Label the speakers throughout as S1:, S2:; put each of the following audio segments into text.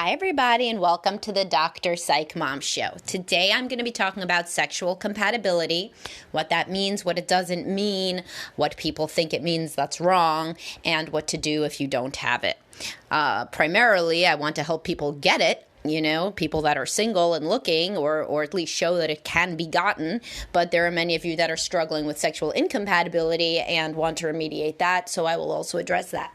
S1: Hi, everybody, and welcome to the Dr. Psych Mom Show. Today, I'm going to be talking about sexual compatibility, what that means, what it doesn't mean, what people think it means that's wrong, and what to do if you don't have it. Primarily, I want to help people get it. People that are single and looking, or at least show that it can be gotten. But there are many of you that are struggling with sexual incompatibility and want to remediate that, so I will also address that.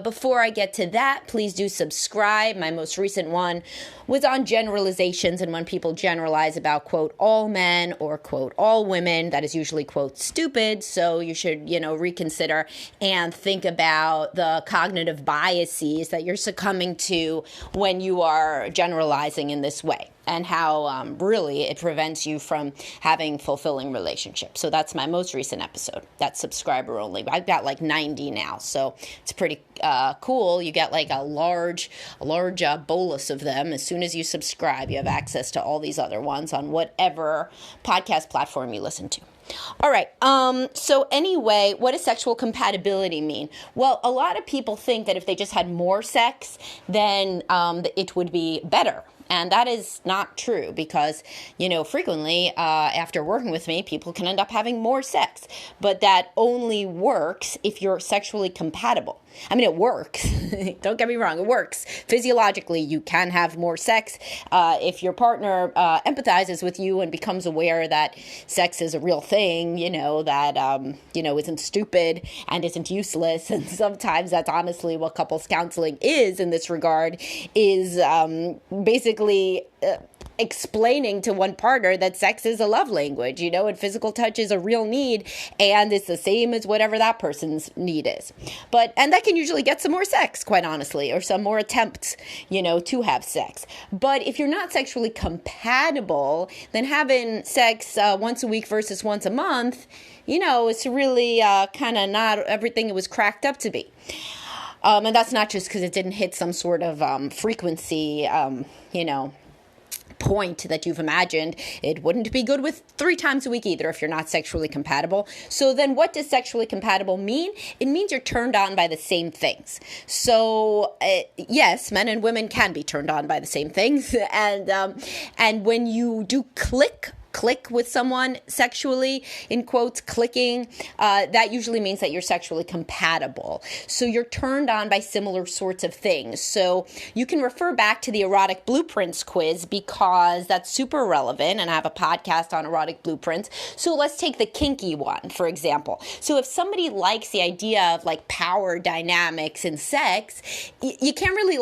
S1: Before I get to that, please do subscribe. My most recent one was on generalizations and when people generalize about, quote, all men or, quote, all women. That is usually, quote, stupid. So you should, reconsider and think about the cognitive biases that you're succumbing to when you are generalizing in this way, and how really it prevents you from having fulfilling relationships. So that's my most recent episode. That's subscriber only. I've got like 90 now, so it's pretty cool. You get like a large bolus of them. As soon as you subscribe, you have access to all these other ones on whatever podcast platform you listen to. All right. So anyway, what does sexual compatibility mean? Well, a lot of people think that if they just had more sex, then it would be better. And that is not true because, frequently after working with me, people can end up having more sex. But that only works if you're sexually compatible. I mean, it works. Don't get me wrong. It works. Physiologically, you can have more sex if your partner empathizes with you and becomes aware that sex is a real thing, that, isn't stupid and isn't useless. And sometimes that's honestly what couples counseling is in this regard, is basically explaining to one partner that sex is a love language, and physical touch is a real need, and it's the same as whatever that person's need is. And that can usually get some more sex, quite honestly, or some more attempts, to have sex. But if you're not sexually compatible, then having sex once a week versus once a month, it's really kind of not everything it was cracked up to be. And that's not just because it didn't hit some sort of frequency, point that you've imagined. It wouldn't be good with 3 times a week either if you're not sexually compatible. So then what does sexually compatible mean? It means you're turned on by the same things. So yes, men and women can be turned on by the same things. And when you do click with someone sexually, in quotes, clicking, that usually means that you're sexually compatible. So you're turned on by similar sorts of things. So you can refer back to the erotic blueprints quiz because that's super relevant, and I have a podcast on erotic blueprints. So let's take the kinky one, for example. So if somebody likes the idea of like power dynamics in sex, you can't really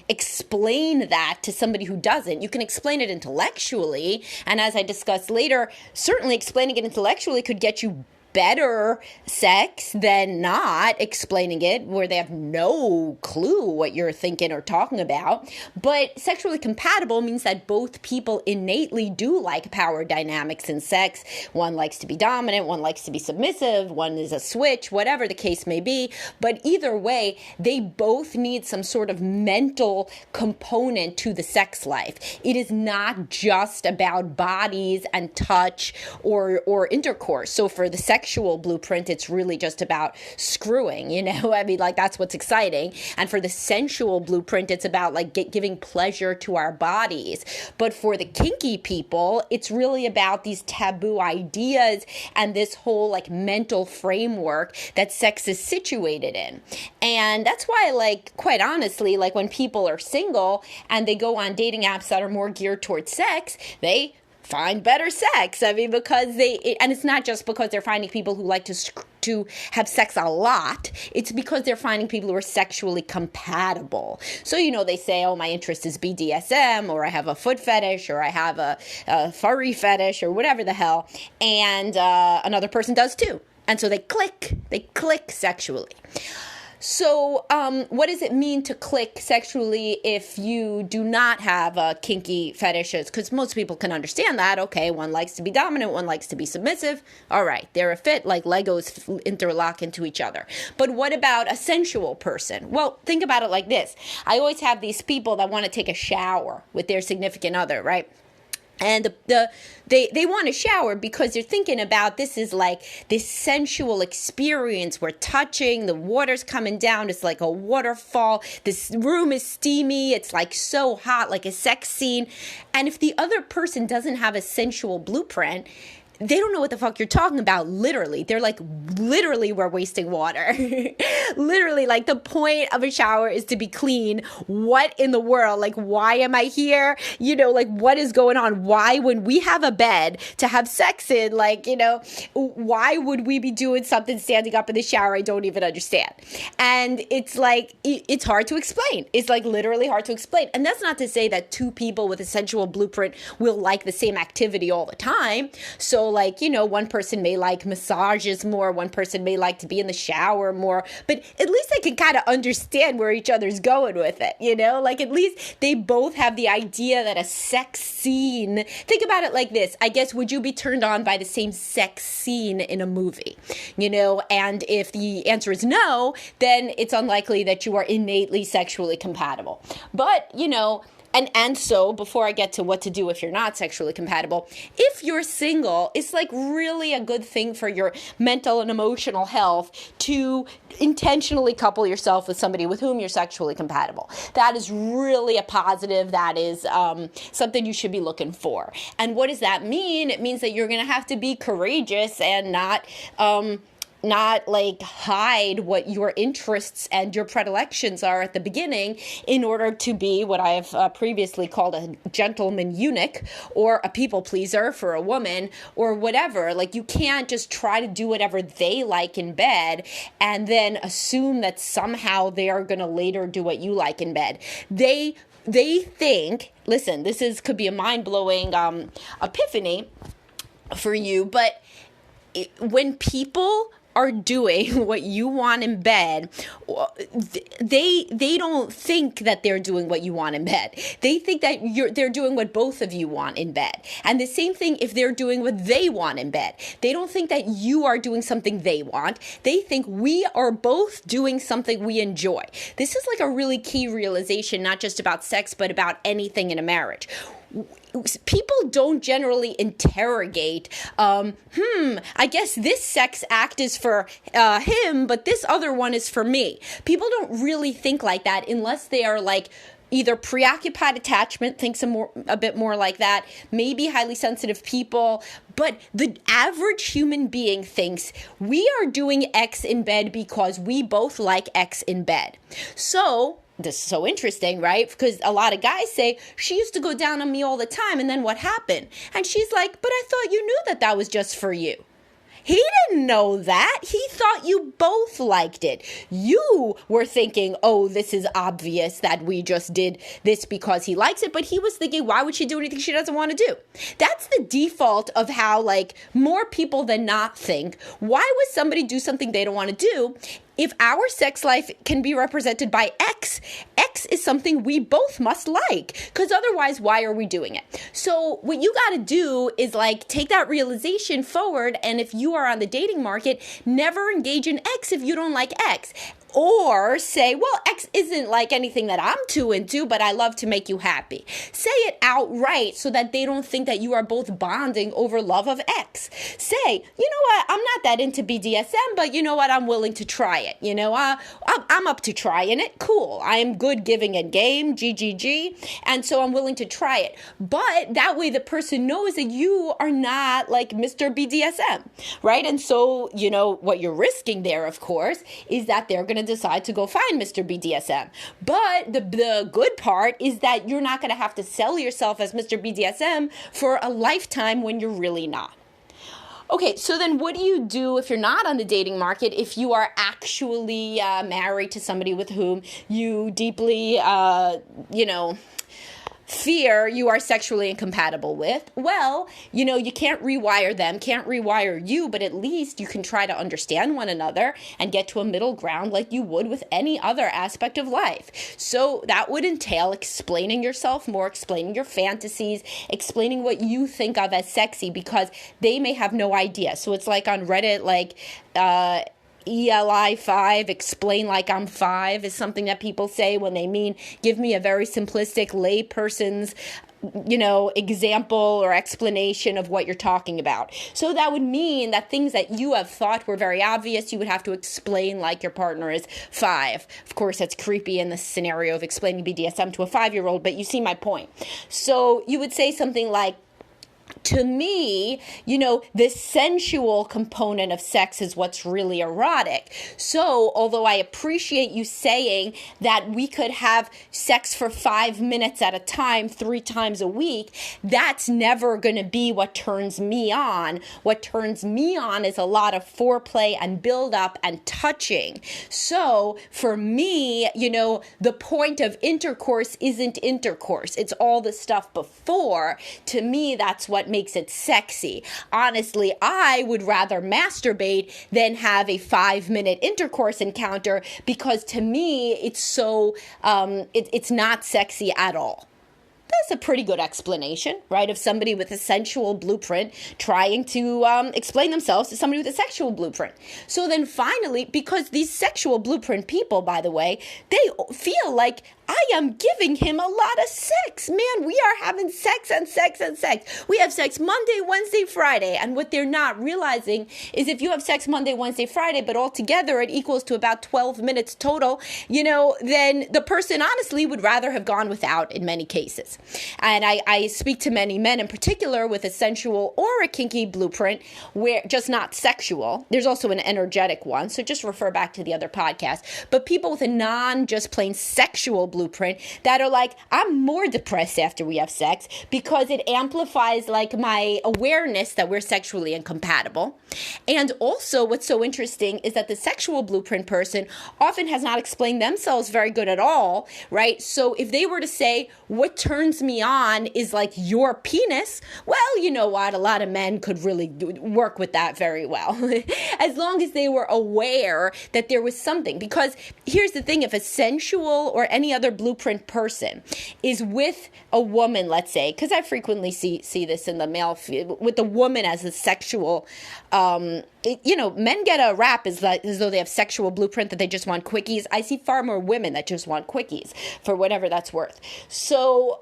S1: explain that to somebody who doesn't. You can explain it intellectually, and as I discuss later, certainly explaining it intellectually could get you better sex than not explaining it, where they have no clue what you're thinking or talking about. But sexually compatible means that both people innately do like power dynamics in sex. One likes to be dominant, one likes to be submissive, one is a switch, whatever the case may be. But either way, they both need some sort of mental component to the sex life. It is not just about bodies and touch or intercourse. So for the sexual blueprint, it's really just about screwing, that's what's exciting. And for the sensual blueprint, it's about giving pleasure to our bodies. But for the kinky people, it's really about these taboo ideas and this whole mental framework that sex is situated in. And that's why, quite honestly, when people are single and they go on dating apps that are more geared towards sex, they find better sex. Because and it's not just because they're finding people who like to have sex a lot. It's because they're finding people who are sexually compatible. So, they say, oh, my interest is BDSM, or I have a foot fetish, or I have a furry fetish, or whatever the hell. And another person does too. And so they click sexually. So what does it mean to click sexually if you do not have kinky fetishes? Because most people can understand that. Okay, one likes to be dominant, one likes to be submissive. All right, they're a fit, like Legos interlock into each other. But what about a sensual person? Well, think about it like this. I always have these people that want to take a shower with their significant other, right? And they want to shower because they're thinking about this is like this sensual experience. We're touching, the water's coming down. It's like a waterfall. This room is steamy. It's like so hot, like a sex scene. And if the other person doesn't have a sensual blueprint, they don't know what the fuck you're talking about, literally. They're like, literally, we're wasting water. Literally, like, the point of a shower is to be clean. What in the world? Like, why am I here? You know, like, what is going on? Why, when we have a bed to have sex in, like, you know, why would we be doing something standing up in the shower? I don't even understand. And it's like, it's hard to explain. It's like literally hard to explain. And that's not to say that two people with a sensual blueprint will like the same activity all the time. So, like, you know, one person may like massages more, one person may like to be in the shower more, but at least they can kind of understand where each other's going with it, you know? Like, at least they both have the idea that a sex scene, think about it like this, I guess, would you be turned on by the same sex scene in a movie, you know? And if the answer is no, then it's unlikely that you are innately sexually compatible. But, you know, and so before I get to what to do if you're not sexually compatible, if you're single, it's like really a good thing for your mental and emotional health to intentionally couple yourself with somebody with whom you're sexually compatible. That is really a positive. That is something you should be looking for. And what does that mean? It means that you're going to have to be courageous and not like hide what your interests and your predilections are at the beginning in order to be what I have previously called a gentleman eunuch or a people pleaser for a woman or whatever. Like, you can't just try to do whatever they like in bed and then assume that somehow they are going to later do what you like in bed. They think, listen, could be a mind-blowing epiphany for you, but when people are doing what you want in bed, they don't think that they're doing what you want in bed. They think that they're doing what both of you want in bed. And the same thing if they're doing what they want in bed. They don't think that you are doing something they want. They think we are both doing something we enjoy. This is like a really key realization, not just about sex, but about anything in a marriage. People don't generally interrogate, I guess this sex act is for him, but this other one is for me. People don't really think like that unless they are like either preoccupied attachment thinks a bit more like that, maybe highly sensitive people, but the average human being thinks we are doing X in bed because we both like X in bed. So this is so interesting, right? Because a lot of guys say, she used to go down on me all the time, and then what happened? And she's like, but I thought you knew that was just for you. He didn't know that. He thought you both liked it. You were thinking, oh, this is obvious that we just did this because he likes it. But he was thinking, why would she do anything she doesn't want to do? That's the default of how, like, more people than not think. Why would somebody do something they don't want to do? If our sex life can be represented by X, X is something we both must like, because otherwise, why are we doing it? So what you got to do is like take that realization forward, and if you are on the dating market, never engage in X if you don't like X. Or say, well, X isn't like anything that I'm too into, but I love to make you happy. Say it outright so that they don't think that you are both bonding over love of X. Say, you know what, I'm not that into BDSM, but you know what, I'm willing to try it. You know, I'm up to trying it. Cool. I am good giving a game, GGG, and so I'm willing to try it. But that way the person knows that you are not like Mr. BDSM, right? And so, you know, what you're risking there, of course, is that they're going to decide to go find Mr. BDSM. But the good part is that you're not going to have to sell yourself as Mr. BDSM for a lifetime when you're really not. Okay, so then what do you do if you're not on the dating market, if you are actually married to somebody with whom you deeply, fear you are sexually incompatible with? Well, you know, you can't rewire them, can't rewire you, but at least you can try to understand one another and get to a middle ground like you would with any other aspect of life. So that would entail explaining yourself more, explaining your fantasies, explaining what you think of as sexy, because they may have no idea. So it's like on Reddit, like, ELI 5, explain like I'm 5 is something that people say when they mean give me a very simplistic layperson's example or explanation of what you're talking about. So that would mean that things that you have thought were very obvious, you would have to explain like your partner is 5. Of course, that's creepy in the scenario of explaining BDSM to a 5-year-old, but you see my point. So you would say something like, to me, the sensual component of sex is what's really erotic. So, although I appreciate you saying that we could have sex for 5 minutes at a time, 3 times a week, that's never going to be what turns me on. What turns me on is a lot of foreplay and build up and touching. So, for me, the point of intercourse isn't intercourse. It's all the stuff before. To me, that's what makes it sexy. Honestly, I would rather masturbate than have a 5-minute intercourse encounter, because to me, it's so, it's not sexy at all. That's a pretty good explanation, right, of somebody with a sensual blueprint trying to explain themselves to somebody with a sexual blueprint. So then finally, because these sexual blueprint people, by the way, they feel like I am giving him a lot of sex. Man, we are having sex and sex and sex. We have sex Monday, Wednesday, Friday. And what they're not realizing is if you have sex Monday, Wednesday, Friday, but altogether it equals to about 12 minutes total, then the person honestly would rather have gone without in many cases. And I speak to many men in particular with a sensual or a kinky blueprint, where just not sexual. There's also an energetic one. So just refer back to the other podcast. But people with a just plain sexual blueprint that are like, I'm more depressed after we have sex because it amplifies like my awareness that we're sexually incompatible. And also what's so interesting is that the sexual blueprint person often has not explained themselves very good at all, right? So if they were to say, what turns me on is like your penis, well, you know what? A lot of men could really work with that very well. As long as they were aware that there was something. Because here's the thing, if a sensual or any other blueprint person is with a woman, let's say, because I frequently see this in the male field, with the woman as a sexual, men get a rap as though they have sexual blueprint, that they just want quickies. I see far more women that just want quickies for whatever that's worth. So,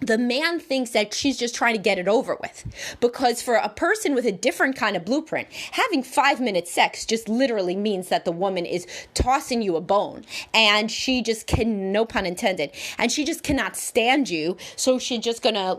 S1: the man thinks that she's just trying to get it over with. Because for a person with a different kind of blueprint, having 5-minute sex just literally means that the woman is tossing you a bone. And she just can, no pun intended, and she just cannot stand you. So she's just gonna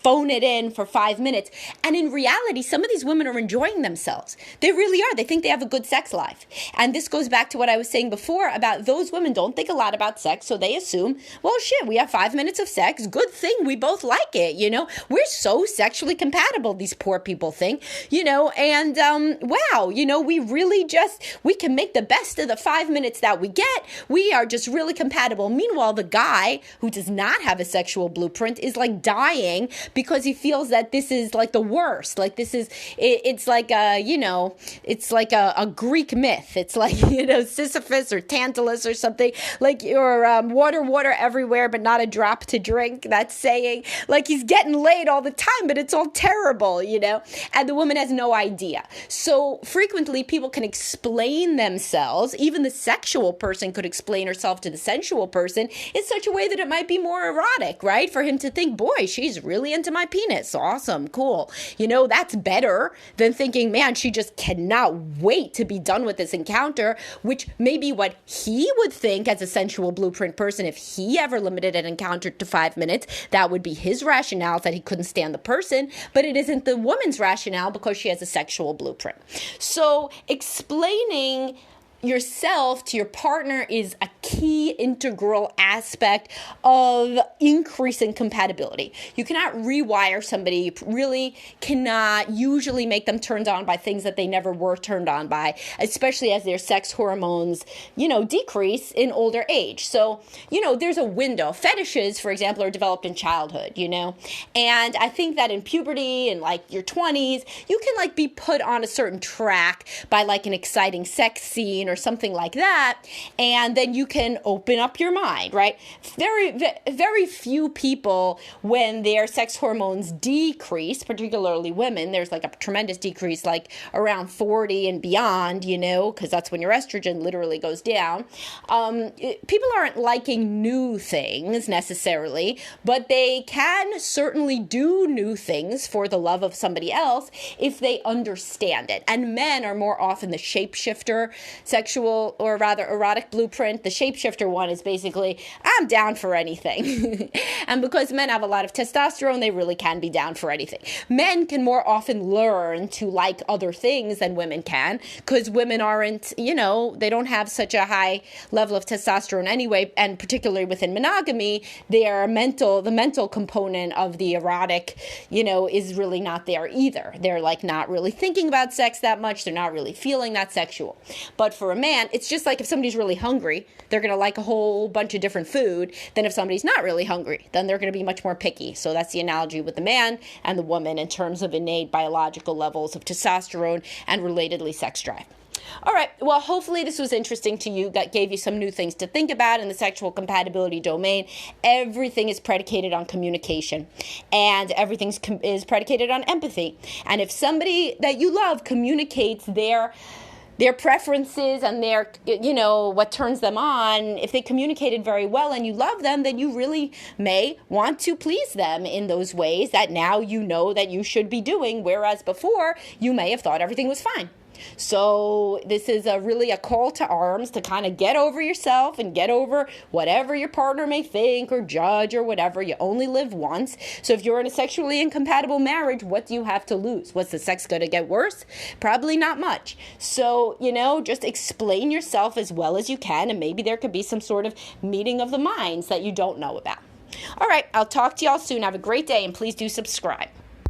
S1: phone it in for 5 minutes. And in reality, some of these women are enjoying themselves. They really are. They think they have a good sex life. And this goes back to what I was saying before about those women don't think a lot about sex. So they assume, well, shit, we have 5 minutes of sex. Good thing. We both like it. We're so sexually compatible, these poor people think, and wow, we really we can make the best of the 5 minutes that we get. We are just really compatible. Meanwhile, the guy who does not have a sexual blueprint is dying because he feels that this is the worst. It's like a Greek myth. It's like, Sisyphus or Tantalus or something, or water everywhere, but not a drop to drink. That's saying, he's getting laid all the time, but it's all terrible, and the woman has no idea. So frequently people can explain themselves. Even the sexual person could explain herself to the sensual person in such a way that it might be more erotic, right? For him to think, boy, she's really into my penis. Awesome. Cool. That's better than thinking, man, she just cannot wait to be done with this encounter, which may be what he would think as a sensual blueprint person if he ever limited an encounter to 5 minutes. That would be his rationale, that he couldn't stand the person, but it isn't the woman's rationale because she has a sexual blueprint. So explaining yourself to your partner is a key integral aspect of increasing compatibility. You cannot rewire somebody. You really cannot usually make them turned on by things that they never were turned on by, especially as their sex hormones, decrease in older age. So, there's a window. Fetishes, for example, are developed in childhood, and I think that in puberty and your 20s, you can be put on a certain track by an exciting sex scene or something like that, and then you can open up your mind, right? Very few people, when their sex hormones decrease, particularly women, there's like a tremendous decrease, like around 40 and beyond, because that's when your estrogen literally goes down. People aren't liking new things necessarily, but they can certainly do new things for the love of somebody else if they understand it. And men are more often the shapeshifter sexual, or rather erotic blueprint. The shapeshifter one is basically, I'm down for anything. And because men have a lot of testosterone, they really can be down for anything. Men can more often learn to like other things than women can, because women aren't, they don't have such a high level of testosterone anyway, and particularly within monogamy, the mental component of the erotic, is really not there either. They're like not really thinking about sex that much. They're not really feeling that sexual. But for a man, it's just like if somebody's really hungry, they're going to like a whole bunch of different food than if somebody's not really hungry. Then they're going to be much more picky. So that's the analogy with the man and the woman in terms of innate biological levels of testosterone and relatedly sex drive. All right, well, hopefully this was interesting to you. That gave you some new things to think about in the sexual compatibility domain. Everything is predicated on communication, and everything is predicated on empathy. And if somebody that you love communicates their preferences and their, what turns them on, if they communicated very well and you love them, then you really may want to please them in those ways that now you know that you should be doing, whereas before you may have thought everything was fine. So this is really a call to arms to kind of get over yourself and get over whatever your partner may think or judge or whatever. You only live once. So if you're in a sexually incompatible marriage, what do you have to lose? What's the sex going to get worse? Probably not much. So, just explain yourself as well as you can, and maybe there could be some sort of meeting of the minds that you don't know about. All right, I'll talk to y'all soon. Have a great day, and please do subscribe.